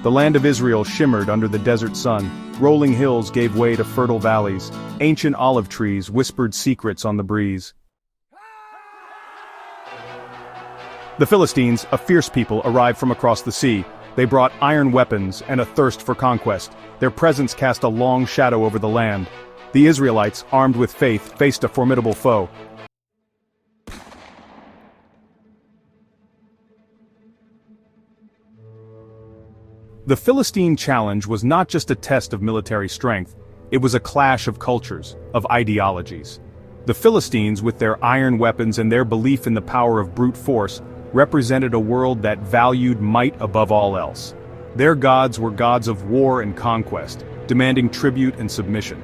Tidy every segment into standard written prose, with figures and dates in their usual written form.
The land of Israel shimmered under the desert sun. Rolling hills gave way to fertile valleys. Ancient olive trees whispered secrets on the breeze. The Philistines, a fierce people, arrived from across the sea. They brought iron weapons and a thirst for conquest. Their presence cast a long shadow over the land. The Israelites, armed with faith, faced a formidable foe. The Philistine challenge was not just a test of military strength, it was a clash of cultures, of ideologies. The Philistines, with their iron weapons and their belief in the power of brute force, represented a world that valued might above all else. Their gods were gods of war and conquest, demanding tribute and submission.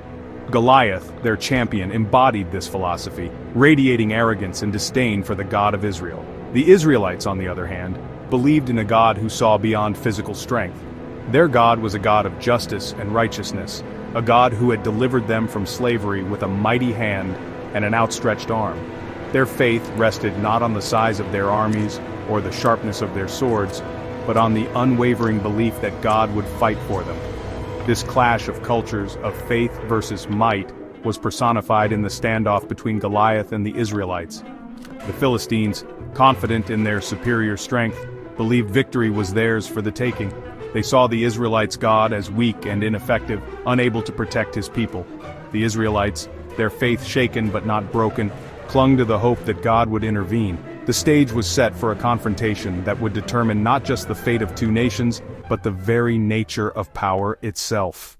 Goliath, their champion, embodied this philosophy, radiating arrogance and disdain for the God of Israel. The Israelites, on the other hand, believed in a God who saw beyond physical strength. Their God was a God of justice and righteousness, a God who had delivered them from slavery with a mighty hand and an outstretched arm. Their faith rested not on the size of their armies or the sharpness of their swords, but on the unwavering belief that God would fight for them. This clash of cultures, of faith versus might, was personified in the standoff between Goliath and the Israelites. The Philistines, confident in their superior strength, believed victory was theirs for the taking. They saw the Israelites' God as weak and ineffective, unable to protect his people. The Israelites, their faith shaken but not broken, clung to the hope that God would intervene. The stage was set for a confrontation that would determine not just the fate of two nations, but the very nature of power itself.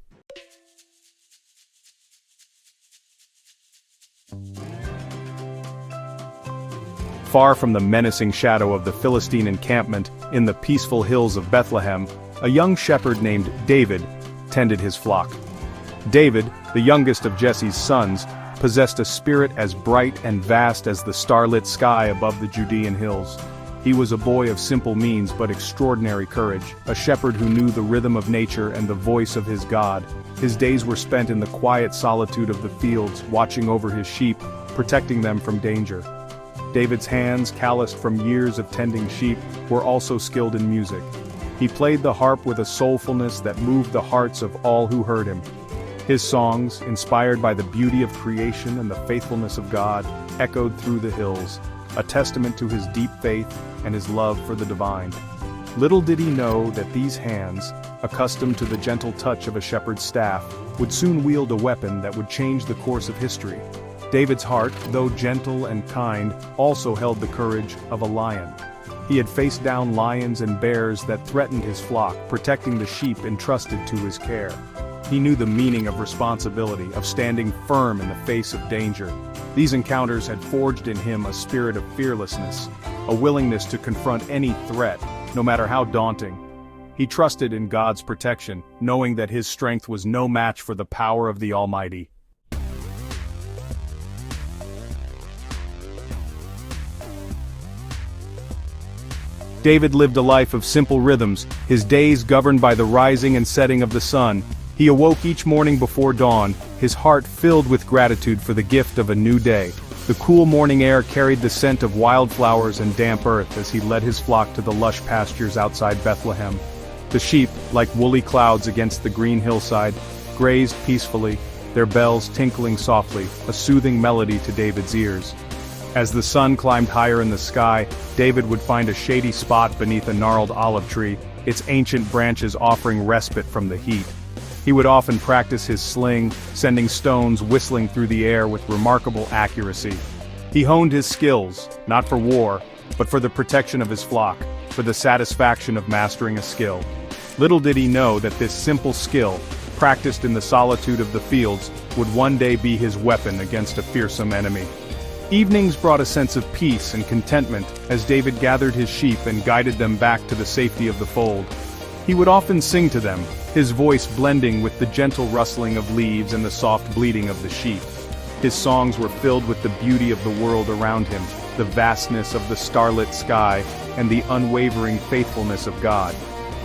Far from the menacing shadow of the Philistine encampment in the peaceful hills of Bethlehem, a young shepherd named David tended his flock. David, the youngest of Jesse's sons, possessed a spirit as bright and vast as the starlit sky above the Judean hills. He was a boy of simple means but extraordinary courage, a shepherd who knew the rhythm of nature and the voice of his God. His days were spent in the quiet solitude of the fields, watching over his sheep, protecting them from danger. David's hands, calloused from years of tending sheep, were also skilled in music. He played the harp with a soulfulness that moved the hearts of all who heard him. His songs, inspired by the beauty of creation and the faithfulness of God, echoed through the hills, a testament to his deep faith and his love for the divine. Little did he know that these hands, accustomed to the gentle touch of a shepherd's staff, would soon wield a weapon that would change the course of history. David's heart, though gentle and kind, also held the courage of a lion. He had faced down lions and bears that threatened his flock, protecting the sheep entrusted to his care. He knew the meaning of responsibility, of standing firm in the face of danger. These encounters had forged in him a spirit of fearlessness, a willingness to confront any threat, no matter how daunting. He trusted in God's protection, knowing that his strength was no match for the power of the Almighty. David lived a life of simple rhythms, his days governed by the rising and setting of the sun. He awoke each morning before dawn, his heart filled with gratitude for the gift of a new day. The cool morning air carried the scent of wildflowers and damp earth as he led his flock to the lush pastures outside Bethlehem. The sheep, like woolly clouds against the green hillside, grazed peacefully, their bells tinkling softly, a soothing melody to David's ears. As the sun climbed higher in the sky, David would find a shady spot beneath a gnarled olive tree, its ancient branches offering respite from the heat. He would often practice his sling, sending stones whistling through the air with remarkable accuracy. He honed his skills, not for war, but for the protection of his flock, for the satisfaction of mastering a skill. Little did he know that this simple skill, practiced in the solitude of the fields, would one day be his weapon against a fearsome enemy. Evenings brought a sense of peace and contentment as David gathered his sheep and guided them back to the safety of the fold. He would often sing to them, his voice blending with the gentle rustling of leaves and the soft bleating of the sheep. His songs were filled with the beauty of the world around him, the vastness of the starlit sky, and the unwavering faithfulness of God.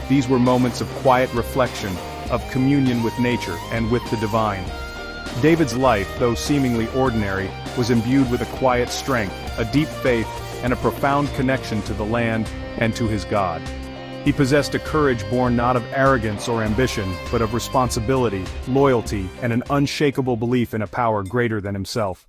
These were moments of quiet reflection, of communion with nature and with the divine. David's life, though seemingly ordinary, was imbued with a quiet strength, a deep faith, and a profound connection to the land and to his God. He possessed a courage born not of arrogance or ambition, but of responsibility, loyalty, and an unshakable belief in a power greater than himself.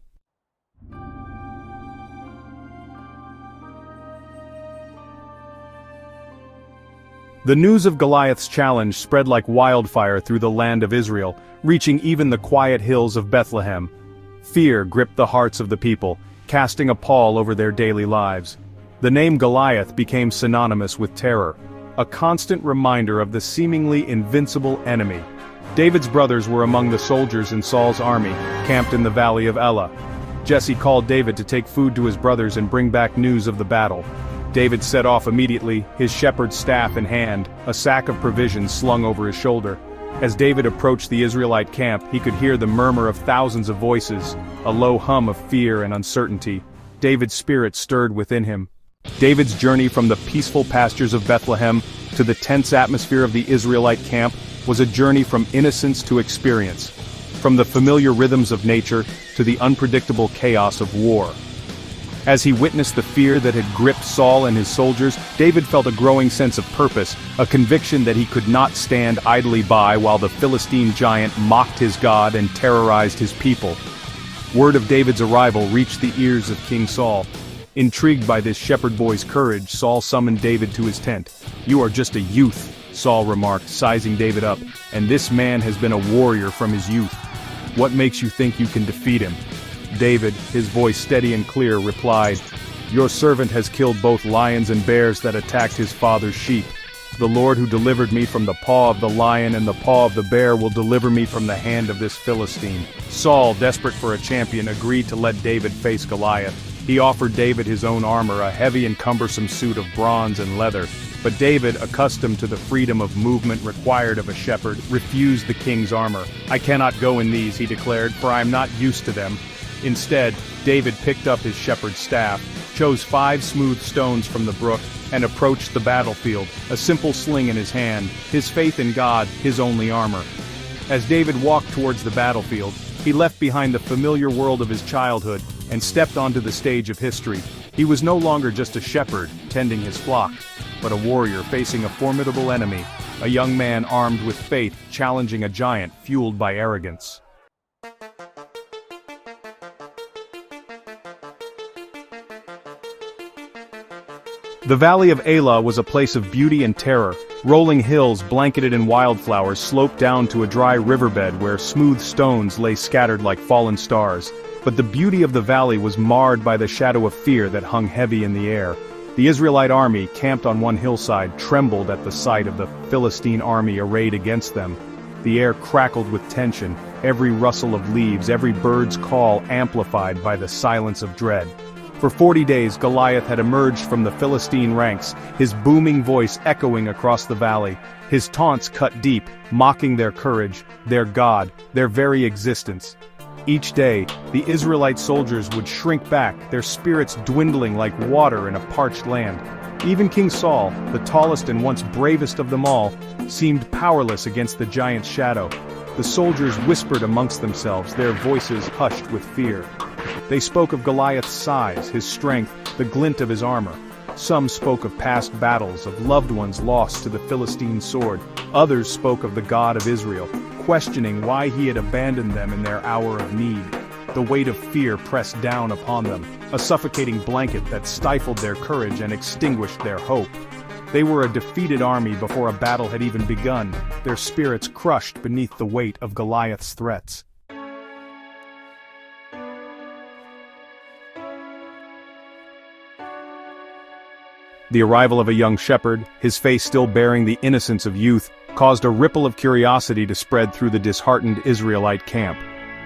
The news of Goliath's challenge spread like wildfire through the land of Israel, reaching even the quiet hills of Bethlehem. Fear gripped the hearts of the people, casting a pall over their daily lives. The name Goliath became synonymous with terror, a constant reminder of the seemingly invincible enemy. David's brothers were among the soldiers in Saul's army, camped in the valley of Elah. Jesse called David to take food to his brothers and bring back news of the battle. David set off immediately, his shepherd's staff in hand, a sack of provisions slung over his shoulder. As David approached the Israelite camp, he could hear the murmur of thousands of voices, a low hum of fear and uncertainty. David's spirit stirred within him. David's journey from the peaceful pastures of Bethlehem to the tense atmosphere of the Israelite camp was a journey from innocence to experience, from the familiar rhythms of nature to the unpredictable chaos of war. As he witnessed the fear that had gripped Saul and his soldiers, David felt a growing sense of purpose, a conviction that he could not stand idly by while the Philistine giant mocked his God and terrorized his people. Word of David's arrival reached the ears of King Saul. Intrigued by this shepherd boy's courage, Saul summoned David to his tent. "You are just a youth," Saul remarked, sizing David up, "and this man has been a warrior from his youth. What makes you think you can defeat him?" David, his voice steady and clear, replied, "Your servant has killed both lions and bears that attacked his father's sheep. The Lord who delivered me from the paw of the lion and the paw of the bear will deliver me from the hand of this Philistine." Saul, desperate for a champion, agreed to let David face Goliath. He offered David his own armor, a heavy and cumbersome suit of bronze and leather. But David, accustomed to the freedom of movement required of a shepherd, refused the king's armor. "I cannot go in these," he declared, "for I am not used to them." Instead, David picked up his shepherd's staff, chose 5 smooth stones from the brook, and approached the battlefield, a simple sling in his hand, his faith in God, his only armor. As David walked towards the battlefield, he left behind the familiar world of his childhood and stepped onto the stage of history. He was no longer just a shepherd, tending his flock, but a warrior facing a formidable enemy, a young man armed with faith challenging a giant fueled by arrogance. The valley of Elah was a place of beauty and terror. Rolling hills blanketed in wildflowers sloped down to a dry riverbed where smooth stones lay scattered like fallen stars. But the beauty of the valley was marred by the shadow of fear that hung heavy in the air. The Israelite army, camped on one hillside, trembled at the sight of the Philistine army arrayed against them. The air crackled with tension, every rustle of leaves, every bird's call amplified by the silence of dread. For 40 days Goliath had emerged from the Philistine ranks, his booming voice echoing across the valley. His taunts cut deep, mocking their courage, their God, their very existence. Each day, the Israelite soldiers would shrink back, their spirits dwindling like water in a parched land. Even King Saul, the tallest and once bravest of them all, seemed powerless against the giant's shadow. The soldiers whispered amongst themselves, their voices hushed with fear. They spoke of Goliath's size, his strength, the glint of his armor. Some spoke of past battles, of loved ones lost to the Philistine sword. Others spoke of the God of Israel, questioning why he had abandoned them in their hour of need. The weight of fear pressed down upon them, a suffocating blanket that stifled their courage and extinguished their hope. They were a defeated army before a battle had even begun, their spirits crushed beneath the weight of Goliath's threats. The arrival of a young shepherd, his face still bearing the innocence of youth, caused a ripple of curiosity to spread through the disheartened Israelite camp.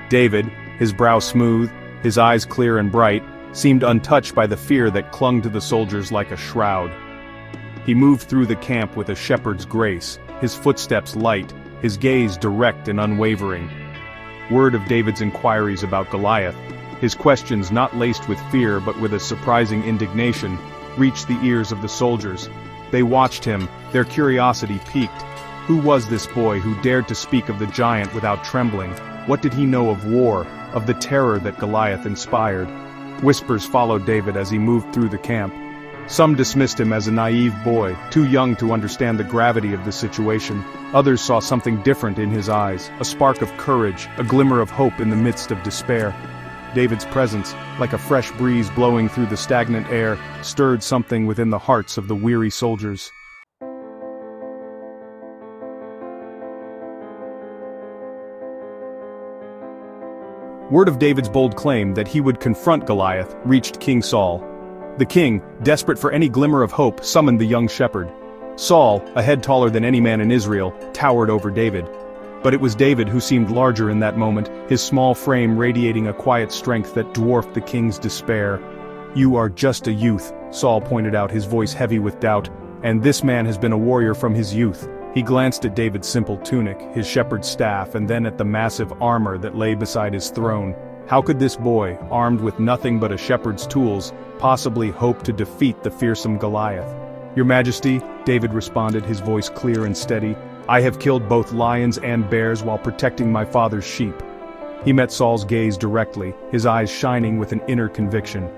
David, his brow smooth, his eyes clear and bright, seemed untouched by the fear that clung to the soldiers like a shroud. He moved through the camp with a shepherd's grace, his footsteps light, his gaze direct and unwavering. Word of David's inquiries about Goliath, his questions not laced with fear but with a surprising indignation, reached the ears of the soldiers. They watched him, their curiosity piqued. Who was this boy who dared to speak of the giant without trembling? What did he know of war, of the terror that Goliath inspired? Whispers followed David as he moved through the camp. Some dismissed him as a naive boy, too young to understand the gravity of the situation. Others saw something different in his eyes, a spark of courage, a glimmer of hope in the midst of despair. David's presence, like a fresh breeze blowing through the stagnant air, stirred something within the hearts of the weary soldiers. Word of David's bold claim that he would confront Goliath reached King Saul. The king, desperate for any glimmer of hope, summoned the young shepherd. Saul, a head taller than any man in Israel, towered over David. But it was David who seemed larger in that moment, his small frame radiating a quiet strength that dwarfed the king's despair. "You are just a youth," Saul pointed out, his voice heavy with doubt, "and this man has been a warrior from his youth." He glanced at David's simple tunic, his shepherd's staff, and then at the massive armor that lay beside his throne. How could this boy, armed with nothing but a shepherd's tools, possibly hope to defeat the fearsome Goliath? "Your Majesty," David responded, his voice clear and steady, "I have killed both lions and bears while protecting my father's sheep." He met Saul's gaze directly, his eyes shining with an inner conviction.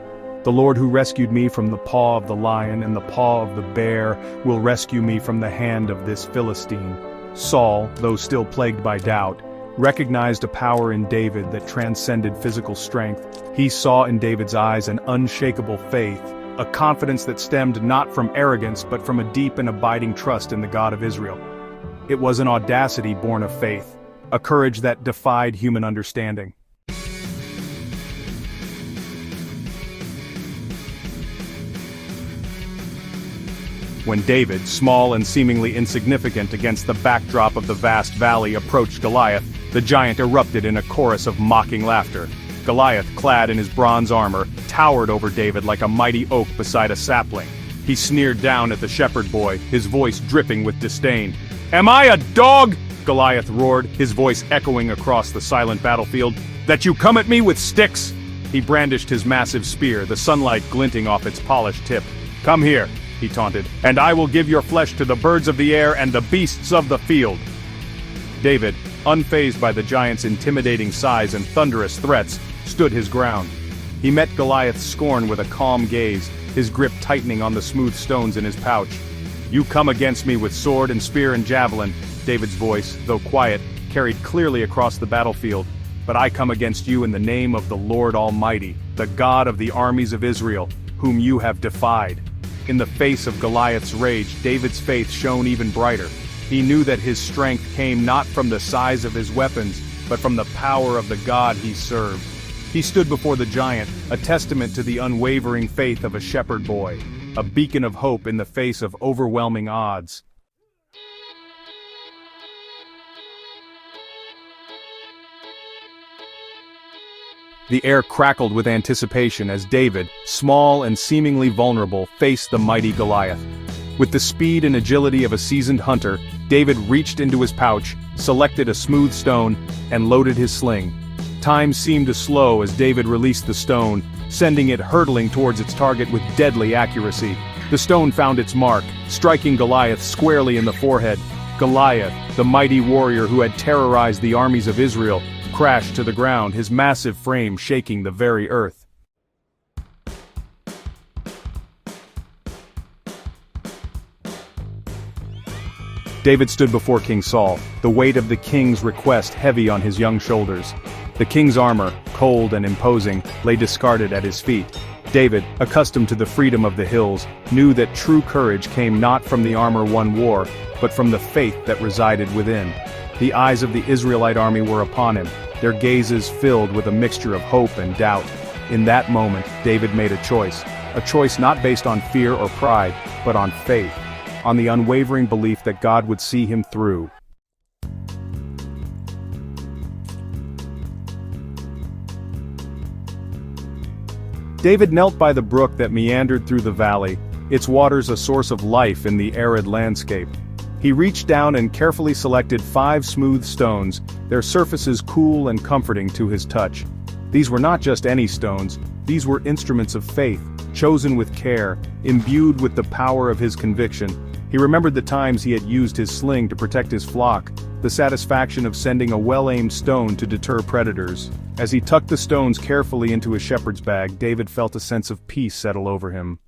"The Lord who rescued me from the paw of the lion and the paw of the bear will rescue me from the hand of this Philistine." Saul, though still plagued by doubt, recognized a power in David that transcended physical strength. He saw in David's eyes an unshakable faith, a confidence that stemmed not from arrogance but from a deep and abiding trust in the God of Israel. It was an audacity born of faith, a courage that defied human understanding. When David, small and seemingly insignificant against the backdrop of the vast valley, approached Goliath, the giant erupted in a chorus of mocking laughter. Goliath, clad in his bronze armor, towered over David like a mighty oak beside a sapling. He sneered down at the shepherd boy, his voice dripping with disdain. "Am I a dog?" Goliath roared, his voice echoing across the silent battlefield, "that you come at me with sticks?" He brandished his massive spear, the sunlight glinting off its polished tip. "Come here," he taunted, "and I will give your flesh to the birds of the air and the beasts of the field." David, unfazed by the giant's intimidating size and thunderous threats, stood his ground. He met Goliath's scorn with a calm gaze, his grip tightening on the smooth stones in his pouch. "You come against me with sword and spear and javelin," David's voice, though quiet, carried clearly across the battlefield. "But I come against you in the name of the Lord Almighty, the God of the armies of Israel, whom you have defied." In the face of Goliath's rage, David's faith shone even brighter. He knew that his strength came not from the size of his weapons, but from the power of the God he served. He stood before the giant, a testament to the unwavering faith of a shepherd boy, a beacon of hope in the face of overwhelming odds. The air crackled with anticipation as David, small and seemingly vulnerable, faced the mighty Goliath. With the speed and agility of a seasoned hunter, David reached into his pouch, selected a smooth stone, and loaded his sling. Time seemed to slow as David released the stone, sending it hurtling towards its target with deadly accuracy. The stone found its mark, striking Goliath squarely in the forehead. Goliath, the mighty warrior who had terrorized the armies of Israel, crashed to the ground, his massive frame shaking the very earth. David stood before King Saul, the weight of the king's request heavy on his young shoulders. The king's armor, cold and imposing, lay discarded at his feet. David, accustomed to the freedom of the hills, knew that true courage came not from the armor one wore, but from the faith that resided within. The eyes of the Israelite army were upon him, their gazes filled with a mixture of hope and doubt. In that moment, David made a choice not based on fear or pride, but on faith, on the unwavering belief that God would see him through. David knelt by the brook that meandered through the valley, its waters a source of life in the arid landscape. He reached down and carefully selected 5 smooth stones, their surfaces cool and comforting to his touch. These were not just any stones, these were instruments of faith, chosen with care, imbued with the power of his conviction. He remembered the times he had used his sling to protect his flock, the satisfaction of sending a well-aimed stone to deter predators. As he tucked the stones carefully into his shepherd's bag, David felt a sense of peace settle over him.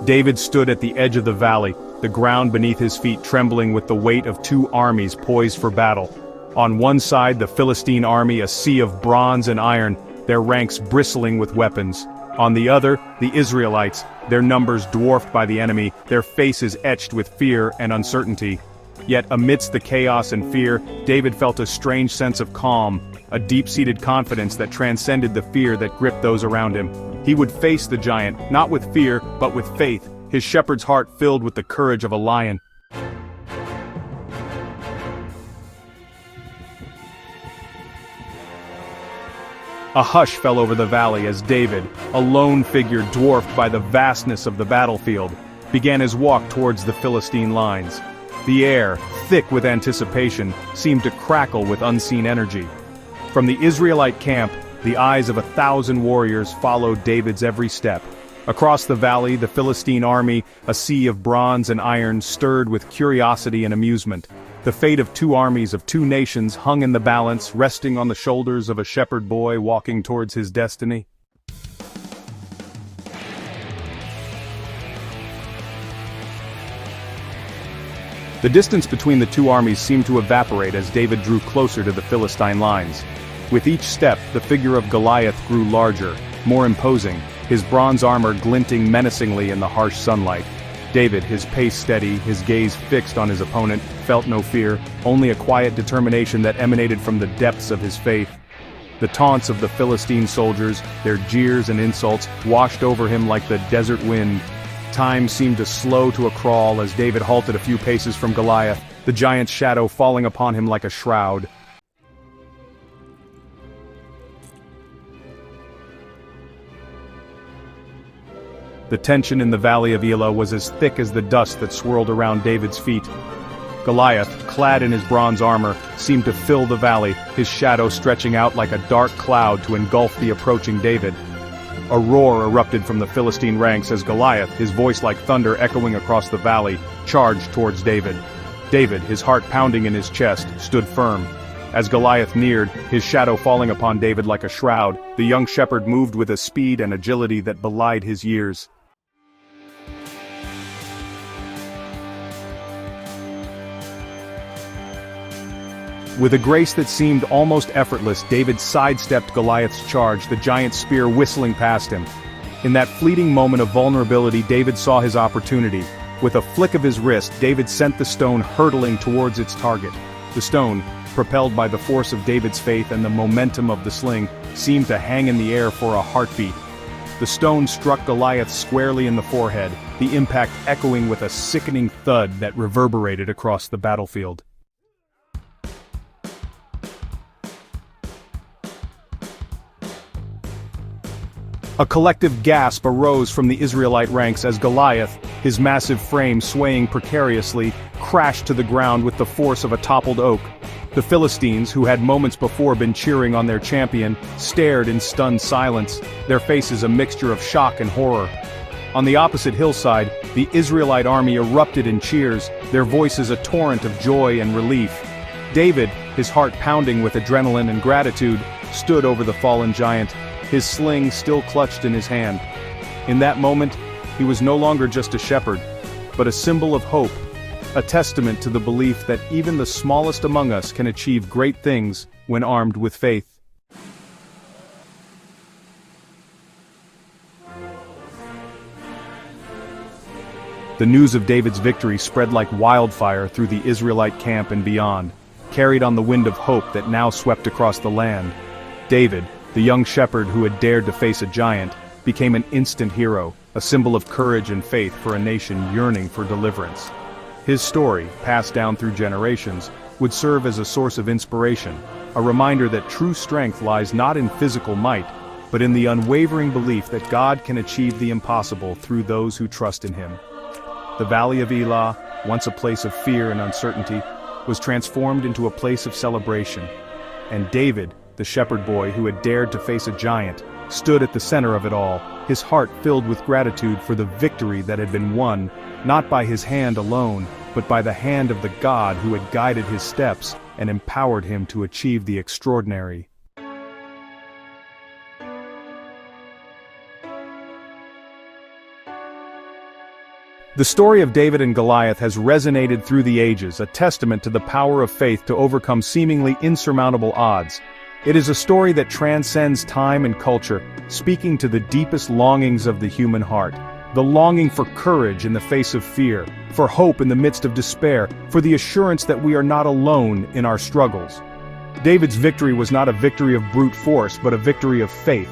David stood at the edge of the valley, the ground beneath his feet trembling with the weight of two armies poised for battle. On one side, the Philistine army, a sea of bronze and iron, their ranks bristling with weapons. On the other, the Israelites, their numbers dwarfed by the enemy, their faces etched with fear and uncertainty. Yet amidst the chaos and fear, David felt a strange sense of calm, a deep-seated confidence that transcended the fear that gripped those around him. He would face the giant, not with fear, but with faith, his shepherd's heart filled with the courage of a lion. A hush fell over the valley as David, a lone figure dwarfed by the vastness of the battlefield, began his walk towards the Philistine lines. The air, thick with anticipation, seemed to crackle with unseen energy. From the Israelite camp, the eyes of 1,000 warriors followed David's every step. Across the valley, the Philistine army, a sea of bronze and iron, stirred with curiosity and amusement. The fate of two armies of two nations hung in the balance, resting on the shoulders of a shepherd boy walking towards his destiny. The distance between the two armies seemed to evaporate as David drew closer to the Philistine lines. With each step, the figure of Goliath grew larger, more imposing, his bronze armor glinting menacingly in the harsh sunlight. David, his pace steady, his gaze fixed on his opponent, felt no fear, only a quiet determination that emanated from the depths of his faith. The taunts of the Philistine soldiers, their jeers and insults, washed over him like the desert wind. Time seemed to slow to a crawl as David halted a few paces from Goliath, the giant's shadow falling upon him like a shroud. The tension in the valley of Elah was as thick as the dust that swirled around David's feet. Goliath, clad in his bronze armor, seemed to fill the valley, his shadow stretching out like a dark cloud to engulf the approaching David. A roar erupted from the Philistine ranks as Goliath, his voice like thunder echoing across the valley, charged towards David. David, his heart pounding in his chest, stood firm. As Goliath neared, his shadow falling upon David like a shroud, the young shepherd moved with a speed and agility that belied his years. With a grace that seemed almost effortless, David sidestepped Goliath's charge, the giant's spear whistling past him. In that fleeting moment of vulnerability, David saw his opportunity. With a flick of his wrist, David sent the stone hurtling towards its target. The stone, propelled by the force of David's faith and the momentum of the sling, seemed to hang in the air for a heartbeat. The stone struck Goliath squarely in the forehead, the impact echoing with a sickening thud that reverberated across the battlefield. A collective gasp arose from the Israelite ranks as Goliath, his massive frame swaying precariously, crashed to the ground with the force of a toppled oak. The Philistines, who had moments before been cheering on their champion, stared in stunned silence, their faces a mixture of shock and horror. On the opposite hillside, the Israelite army erupted in cheers, their voices a torrent of joy and relief. David, his heart pounding with adrenaline and gratitude, stood over the fallen giant, his sling still clutched in his hand. In that moment, he was no longer just a shepherd, but a symbol of hope, a testament to the belief that even the smallest among us can achieve great things when armed with faith. The news of David's victory spread like wildfire through the Israelite camp and beyond, carried on the wind of hope that now swept across the land. David, the young shepherd who had dared to face a giant, became an instant hero, a symbol of courage and faith for a nation yearning for deliverance. His story, passed down through generations, would serve as a source of inspiration, a reminder that true strength lies not in physical might, but in the unwavering belief that God can achieve the impossible through those who trust in Him. The Valley of Elah, once a place of fear and uncertainty, was transformed into a place of celebration, and David, the shepherd boy who had dared to face a giant, stood at the center of it all, his heart filled with gratitude for the victory that had been won, not by his hand alone, but by the hand of the God who had guided his steps and empowered him to achieve the extraordinary. The story of David and Goliath has resonated through the ages, a testament to the power of faith to overcome seemingly insurmountable odds. It is a story that transcends time and culture, speaking to the deepest longings of the human heart. The longing for courage in the face of fear, for hope in the midst of despair, for the assurance that we are not alone in our struggles. David's victory was not a victory of brute force, but a victory of faith.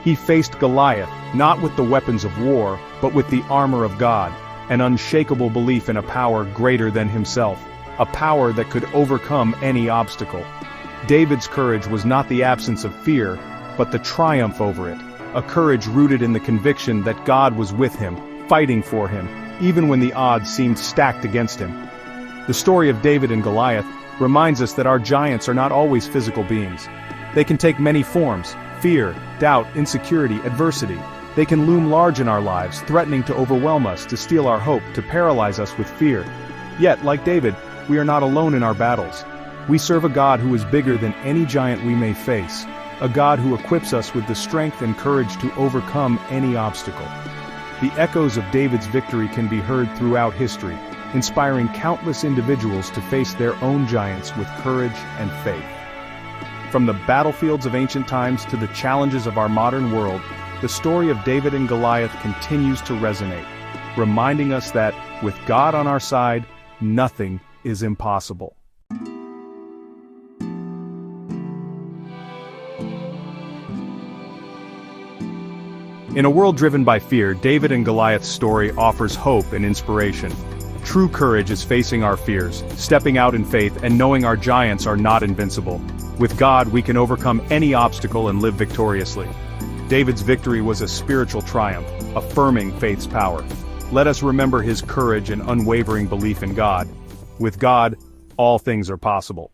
He faced Goliath, not with the weapons of war, but with the armor of God, an unshakable belief in a power greater than himself, a power that could overcome any obstacle. David's courage was not the absence of fear, but the triumph over it, a courage rooted in the conviction that God was with him, fighting for him, even when the odds seemed stacked against him. The story of David and Goliath reminds us that our giants are not always physical beings. They can take many forms: fear, doubt, insecurity, adversity. They can loom large in our lives, threatening to overwhelm us, to steal our hope, to paralyze us with fear. Yet, like David, we are not alone in our battles. We serve a God who is bigger than any giant we may face, a God who equips us with the strength and courage to overcome any obstacle. The echoes of David's victory can be heard throughout history, inspiring countless individuals to face their own giants with courage and faith. From the battlefields of ancient times to the challenges of our modern world, the story of David and Goliath continues to resonate, reminding us that, with God on our side, nothing is impossible. In a world driven by fear, David and Goliath's story offers hope and inspiration. True courage is facing our fears, stepping out in faith, and knowing our giants are not invincible. With God, we can overcome any obstacle and live victoriously. David's victory was a spiritual triumph, affirming faith's power. Let us remember his courage and unwavering belief in God. With God, all things are possible.